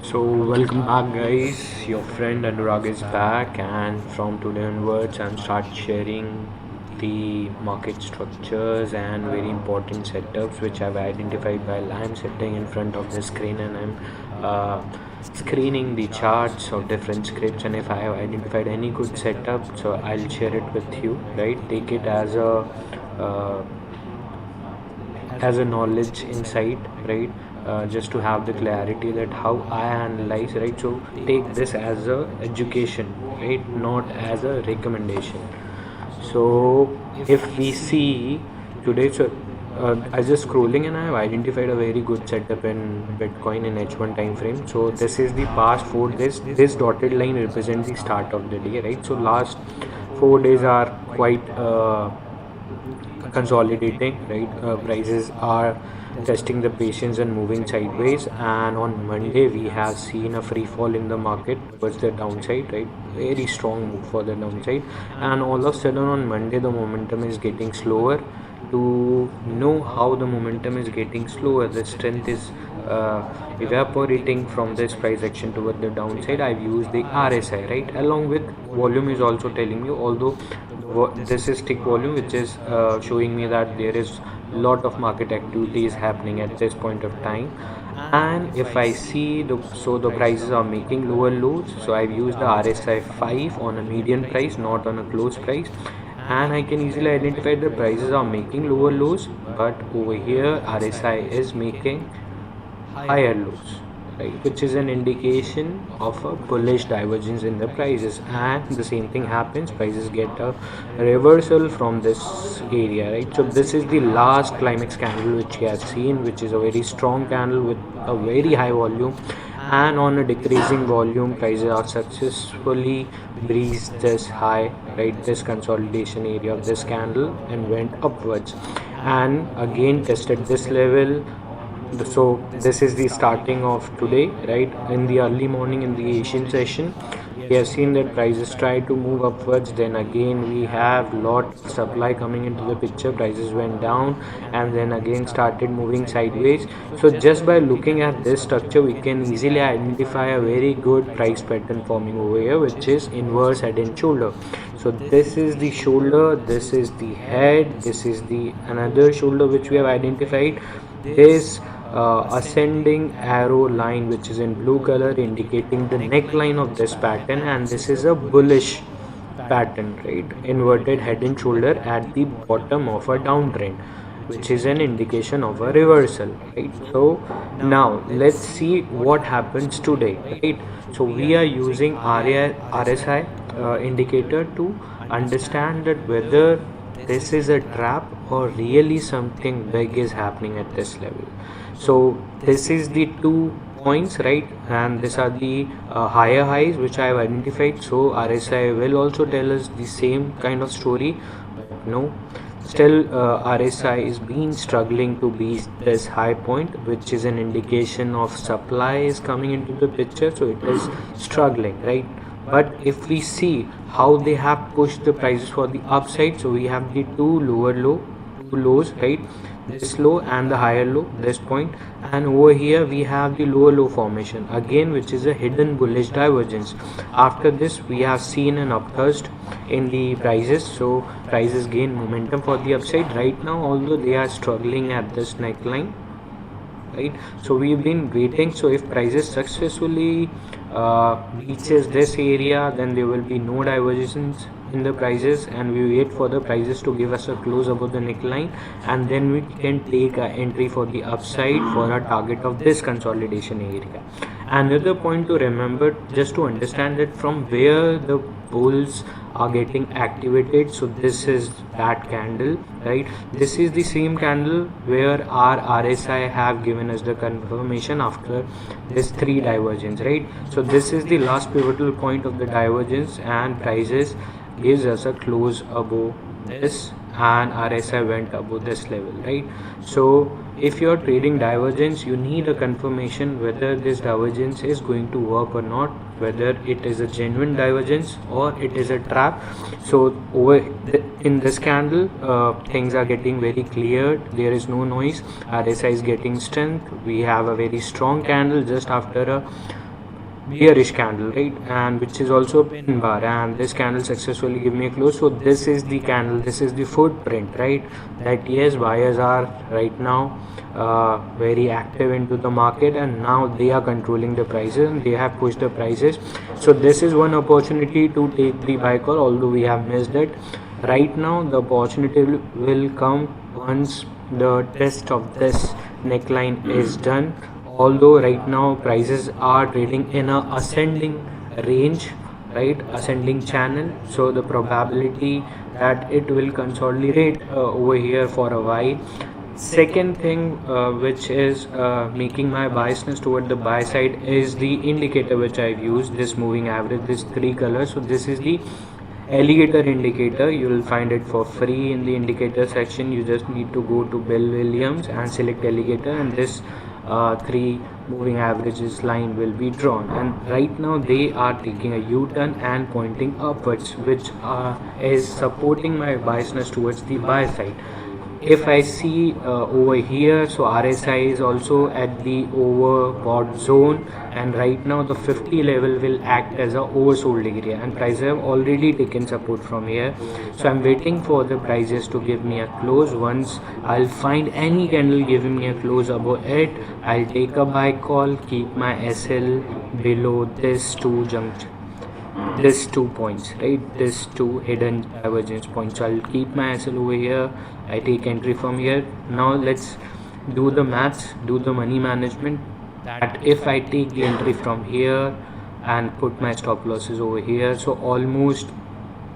So welcome back guys, your friend Anurag is back, and from today onwards I'm start sharing the market structures and very important setups which I've identified while I'm sitting in front of the screen, and I'm screening the charts of different scripts. And if I have identified any good setup, so I'll share it with you, right? Take it uh, as a knowledge insight, right? Just to have the clarity that how I analyze, right? So take this as a education, right, not as a recommendation. So if we see today, so I just scrolling and I have identified a very good setup in Bitcoin in H1 time frame. So this is the past 4 days. This dotted line represents the start of the day, right? So last 4 days are quite consolidating, right? Prices are testing the patience and moving sideways, and on Monday we have seen a free fall in the market towards the downside, right? Very strong move for the downside, and all of a sudden on Monday the momentum is getting slower. To know how the momentum is getting slower, the strength is evaporating from this price action toward the downside, I've used the RSI, right? Along with volume is also telling me, although this is tick volume which is showing me that there is lot of market activity is happening at this point of time. And if I see the prices are making lower lows, so I've used the RSI 5 on a median price, not on a close price, and I can easily identify the prices are making lower lows, but over here RSI is making higher lows, right, which is an indication of a bullish divergence in the prices. And the same thing happens, prices get a reversal from this area, right? So this is the last climax candle which we have seen, which is a very strong candle with a very high volume, and on a decreasing volume prices are successfully breached this high, right, this consolidation area of this candle, and went upwards and again tested this level. So this is the starting of today, right? In the early morning in the Asian session, we have seen that prices try to move upwards, then again we have lot of supply coming into the picture, prices went down and then again started moving sideways. So just by looking at this structure we can easily identify a very good price pattern forming over here, which is inverse head and shoulder. So this is the shoulder, this is the head, this is the another shoulder which we have identified. This ascending arrow line which is in blue color indicating the neckline of this pattern, and this is a bullish pattern, right? Inverted head and shoulder at the bottom of a downtrend, which is an indication of a reversal, right? So now let's see what happens today, right? So we are using RSI indicator to understand that whether this is a trap or really something big is happening at this level. So this is the 2 points, right? And these are the higher highs which I have identified. So RSI will also tell us the same kind of story, but no, still RSI is been struggling to beat this high point, which is an indication of supply is coming into the picture, so it is struggling, right? But if we see how they have pushed the prices for the upside, so we have the two lows, right? This low and the higher low, this point, and over here we have the lower low formation again, which is a hidden bullish divergence. After this we have seen an upthrust in the prices, so prices gain momentum for the upside right now, although they are struggling at this neckline, right? So we've been waiting. So if prices successfully reaches this area, then there will be no divergence in the prices, and we wait for the prices to give us a close above the neckline, and then we can take an entry for the upside for a target of this consolidation area. Another point to remember, just to understand that from where the bulls are getting activated, so this is that candle, right? This is the same candle where our RSI have given us the confirmation after this 3 divergence, right? So this is the last pivotal point of the divergence, and prices gives us a close above this, and RSI went above this level, right? So if you're trading divergence, you need a confirmation whether this divergence is going to work or not, whether it is a genuine divergence or it is a trap. So in this candle things are getting very clear, there is no noise, RSI is getting strength, we have a very strong candle just after a bearish candle, right, and which is also pin bar, and this candle successfully give me a close. So this is the candle, this is the footprint, right, that yes, buyers are right now very active into the market, and now they are controlling the prices and they have pushed the prices. So this is one opportunity to take the buy call, although we have missed it. Right now the opportunity will come once the test of this neckline is done, although right now prices are trading in a ascending range, right, ascending channel. So the probability that it will consolidate over here for a while. Second thing which is making my biasness toward the buy side is the indicator which I've used, this moving average, this three colors. So this is the alligator indicator. You will find it for free in the indicator section. You just need to go to Bill Williams and select alligator, and this three moving averages line will be drawn, and right now they are taking a U-turn and pointing upwards, which is supporting my biasness towards the buy side. If I see over here, so RSI is also at the overbought zone, and right now the 50 level will act as a oversold area, and prices have already taken support from here. So I'm waiting for the prices to give me a close. Once I'll find any candle giving me a close above it, I'll take a buy call, keep my SL below this two junction, this 2 points, right, this two hidden divergence points. So I'll keep my SL over here, I take entry from here. Now let's do the maths, do the money management, that if I take the entry from here and put my stop losses over here, so almost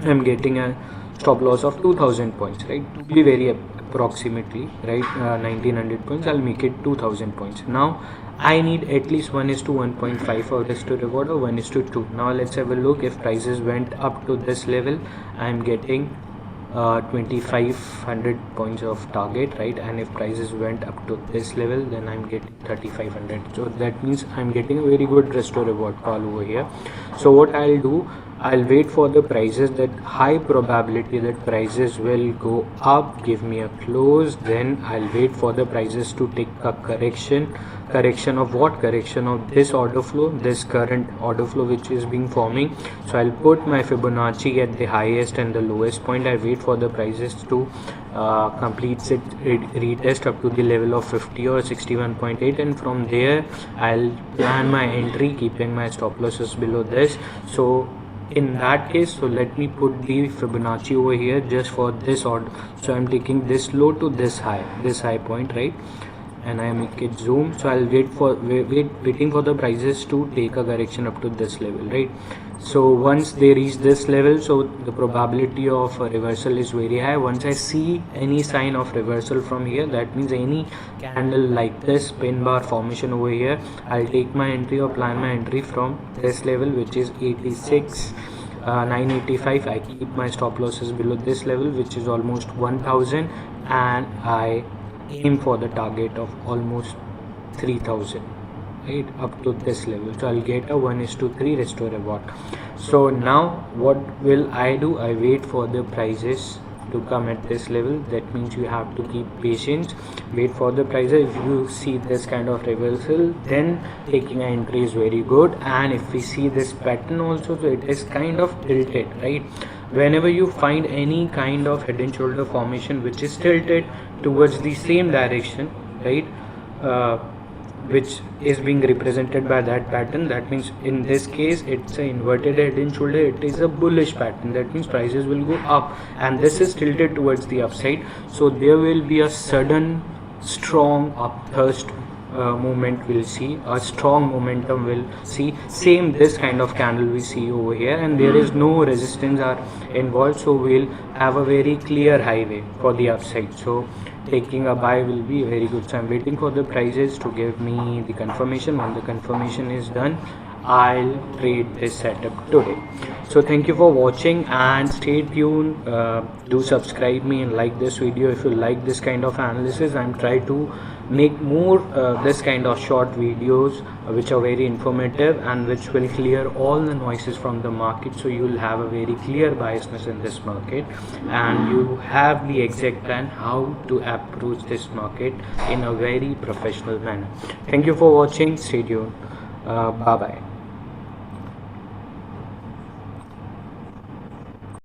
I'm getting a stop loss of 2000 points, right, to be very approximately, right, 1900 points, I'll make it 2000 points. Now I need at least 1:1.5 for this to reward, or 1:2. Now let's have a look. If prices went up to this level, I'm getting 2500 points of target, right, and if prices went up to this level, then I'm getting 3500. So that means I'm getting a very good risk to reward call over here. So what I'll do, I'll wait for the prices, that high probability that prices will go up, give me a close, then I'll wait for the prices to take a correction. Correction of what? Correction of this order flow, this current order flow which is being forming. So I'll put my Fibonacci at the highest and the lowest point. I wait for the prices to complete it retest up to the level of 50 or 61.8, and from there I'll plan my entry, keeping my stop losses below this. So in that case, so let me put the Fibonacci over here just for this order. So I'm taking this low to this high point, right, and I make it zoom. So I'll waiting for the prices to take a correction up to this level, right. So once they reach this level, so the probability of a reversal is very high. Once I see any sign of reversal from here, that means any candle like this pin bar formation over here, I'll take my entry or plan my entry from this level, which is 86 985. I keep my stop losses below this level, which is almost 1000, and I aim for the target of almost 3000, right, up to this level. So I'll get a 1:3 restore reward. So now what will I do? I wait for the prices to come at this level. That means you have to keep patience, wait for the prices. If you see this kind of reversal, then taking an entry is very good. And if we see this pattern also, so it is kind of tilted, right. Whenever you find any kind of head and shoulder formation which is tilted towards the same direction, right, which is being represented by that pattern, that means in this case it's an inverted head and shoulder, it is a bullish pattern. That means prices will go up, and this is tilted towards the upside, so there will be a sudden strong upthrust movement. We'll see a strong momentum, we'll see same this kind of candle we see over here, and there is no resistance are involved, so we'll have a very clear highway for the upside. So taking a buy will be very good. So I'm waiting for the prices to give me the confirmation. When the confirmation is done, I'll trade this setup today. So thank you for watching, and stay tuned. Do subscribe me and like this video if you like this kind of analysis. I'm trying to make more this kind of short videos which are very informative and which will clear all the noises from the market, so you'll have a very clear biasness in this market, and you have the exact plan how to approach this market in a very professional manner. Thank you for watching. Stay tuned. Bye bye.